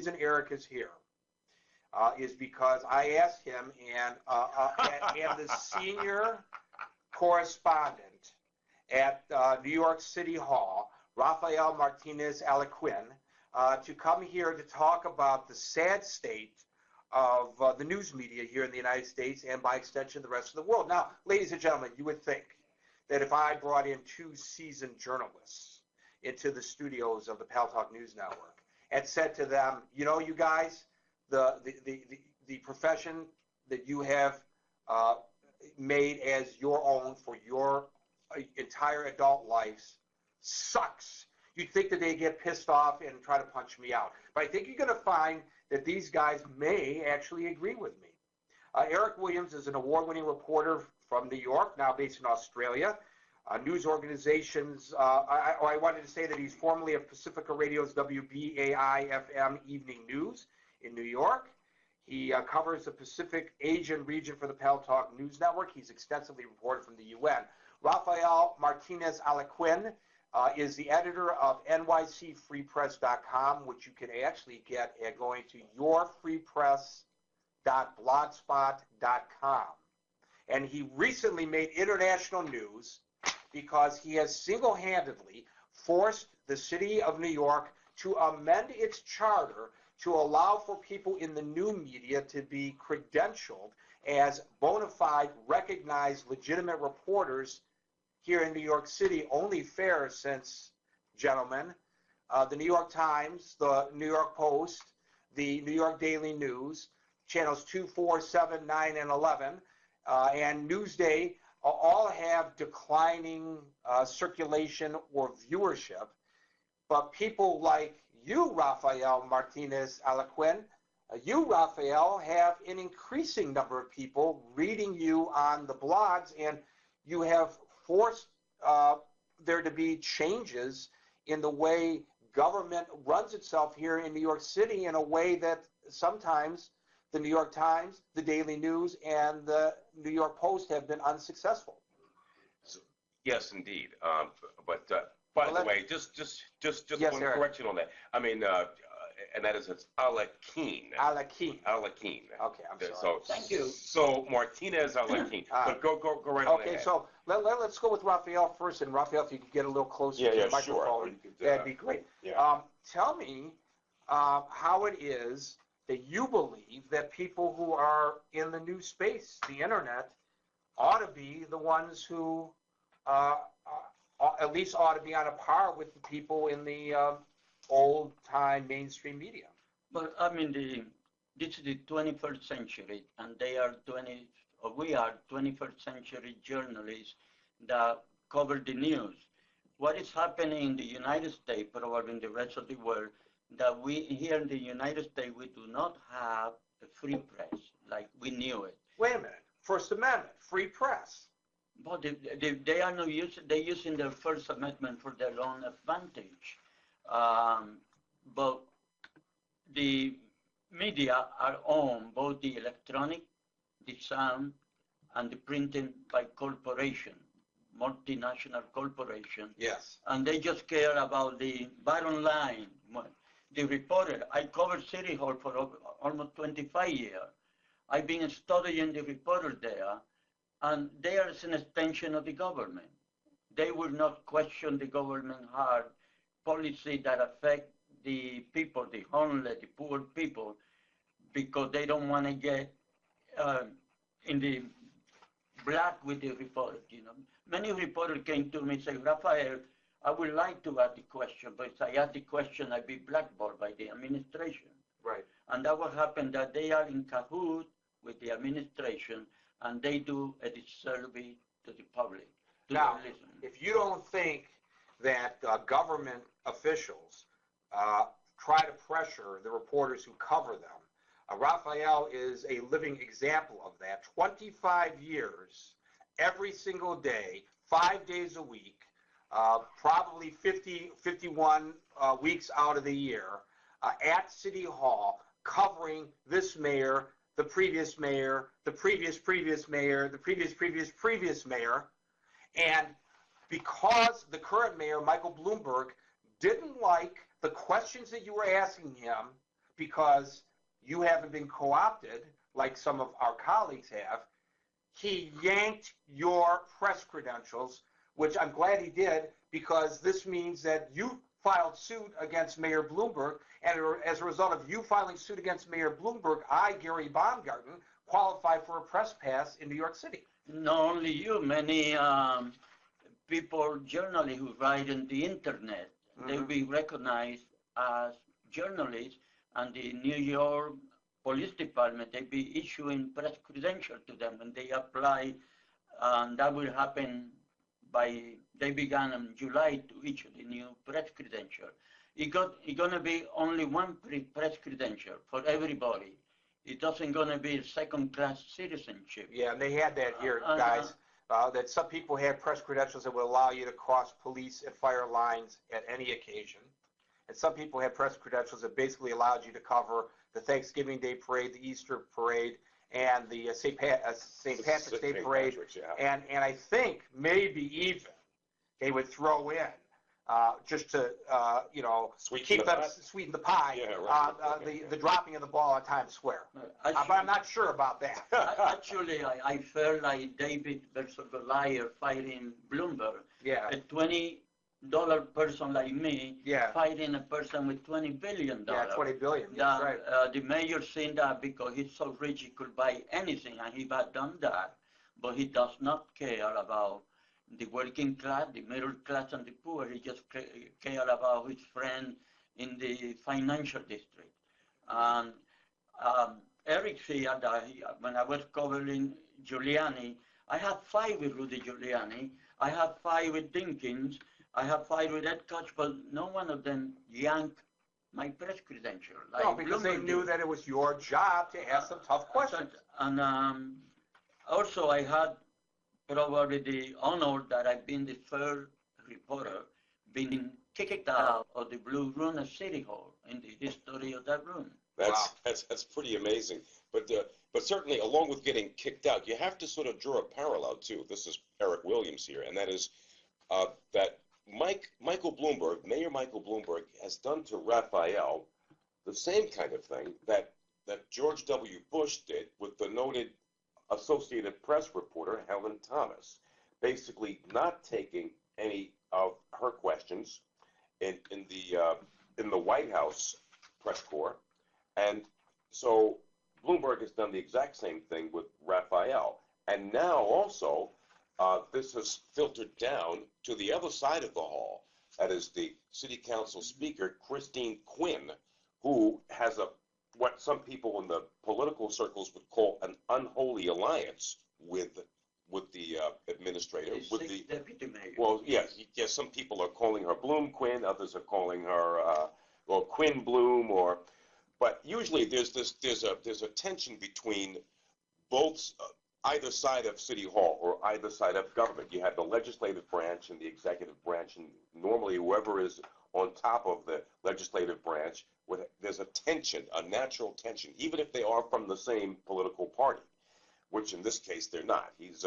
reason Eric is here is because I asked him, and the senior correspondent at New York City Hall, Rafael Martinez Alaquin, to come here to talk about the sad state of the news media here in the United States and by extension the rest of the world. Now, ladies and gentlemen, you would think that if I brought in two seasoned journalists into the studios of the Paltalk News Network and said to them, you know, you guys, the profession that you have made as your own for your entire adult lives sucks. You'd think that they get pissed off and try to punch me out. But I think you're going to find that these guys may actually agree with me. Eric Williams is an award-winning reporter from New York, now based in Australia. News organizations, I wanted to say that he's formerly of Pacifica Radios WBAI-FM Evening News in New York. He covers the Pacific Asian region for the Paltalk News Network. He's extensively reported from the UN. Rafael Martinez Alaquin is the editor of nycfreepress.com, which you can actually get at going to yourfreepress.blogspot.com. And he recently made international news because he has single-handedly forced the city of New York to amend its charter to allow for people in the new media to be credentialed as bona fide, recognized, legitimate reporters here in New York City. Only fair since, gentlemen, the New York Times, the New York Post, the New York Daily News, channels 2, 4, 7, 9, and 11, and Newsday all have declining circulation or viewership. But people like you, Rafael Martinez Alaquin, you, Rafael, have an increasing number of people reading you on the blogs, and you have forced there to be changes in the way government runs itself here in New York City in a way that sometimes the New York Times, the Daily News, and the New York Post have been unsuccessful. Yes, indeed. But by the way, just yes, one correction on that. I mean, and that is it's Alaquin. Alaquin. Alaquin. Okay, I'm sorry. So thank you. So Martinez Alaquin. But go right on ahead. Okay, so let's go with Rafael first, and Rafael, if you could get a little closer to the microphone, that'd be great. Yeah. Tell me how it is that you believe that people who are in the new space, the internet, ought to be the ones who at least ought to be on a par with the people in the old-time mainstream media. But I mean, this is the 21st century, and we are 21st century journalists that cover the news. What is happening in the United States, probably in the rest of the world, that we here in the United States, we do not have a free press like we knew it. Wait a minute. First Amendment, free press. But they are not using, they're using their First Amendment for their own advantage. But the media are owned, both the electronic, the sound, and the printing by corporation, multinational corporation. Yes. And they just care about the bottom line. The reporter, I covered City Hall for almost 25 years. I've been studying the reporter there, and they are an extension of the government. They will not question the government hard policy that affect the people, the homeless, the poor people, because they don't want to get in the black with the reporter. You know, many reporters came to me and said, Rafael, I would like to ask the question, but if I ask the question, I'd be blackballed by the administration. Right. And that will happen that they are in cahoots with the administration, and they do a disservice to the public. Now, if you don't think that government officials try to pressure the reporters who cover them, Rafael is a living example of that. 25 years, every single day, 5 days a week, probably 51 weeks out of the year, at City Hall, covering this mayor, the previous mayor, the previous mayor, the previous mayor. And because the current mayor, Michael Bloomberg, didn't like the questions that you were asking him because you haven't been co-opted like some of our colleagues have, he yanked your press credentials, which I'm glad he did, because this means that you filed suit against Mayor Bloomberg, and as a result of you filing suit against Mayor Bloomberg, I, Gary Baumgarten, qualify for a press pass in New York City. Not only you, many people, journalists who write on the internet, they'll be recognized as journalists, and the New York Police Department, they be issuing press credentials to them, and they apply, and that will happen they began in July to issue the new press credential. It's going to be only one press credential for everybody. It doesn't going to be second-class citizenship. Yeah, and they had that here, guys, that some people had press credentials that would allow you to cross police and fire lines at any occasion. And some people had press credentials that basically allowed you to cover the Thanksgiving Day Parade, the Easter Parade, and the St. Patrick's Day Parade. And I think maybe even they would throw in, just to, sweeten the pie, the dropping of the ball on Times Square. But I'm not sure about that. Actually, I felt like David versus Goliath fighting Bloomberg. Yeah. A $20 person like me fighting a person with $20 billion. Yeah, $20 billion. That's right. The mayor seen that because he's so rich he could buy anything, and he had done that. But he does not care about the working class, the middle class, and the poor. He just care about his friend in the financial district. And Eric said that when I was covering Giuliani, I had fight with Rudy Giuliani, I had fight with Dinkins, I have fight with Ed Koch, but no one of them yanked my press credential. Like no, because they knew that it was your job to ask them tough questions. And also I had probably the honor that I've been the first reporter being kicked out of the Blue Room at City Hall in the history of that room. That's pretty amazing. But certainly, along with getting kicked out, you have to sort of draw a parallel too. This is Eric Williams here, and that is that Michael Bloomberg, Mayor Michael Bloomberg, has done to Raphael the same kind of thing that George W. Bush did with the noted Associated Press reporter Helen Thomas, basically not taking any of her questions in the White House press corps, and so Bloomberg has done the exact same thing with Raphael, and now also this has filtered down to the other side of the hall. That is the City Council Speaker Christine Quinn, who has what some people in the political circles would call an unholy alliance with the administrator. With the deputy mayor. Well, yes. Some people are calling her Bloom Quinn, others are calling her Quinn Bloom, but usually there's a tension between both either side of City Hall or either side of government. You have the legislative branch and the executive branch, and normally whoever is on top of the legislative branch, there's a tension, a natural tension, even if they are from the same political party, which in this case they're not. He's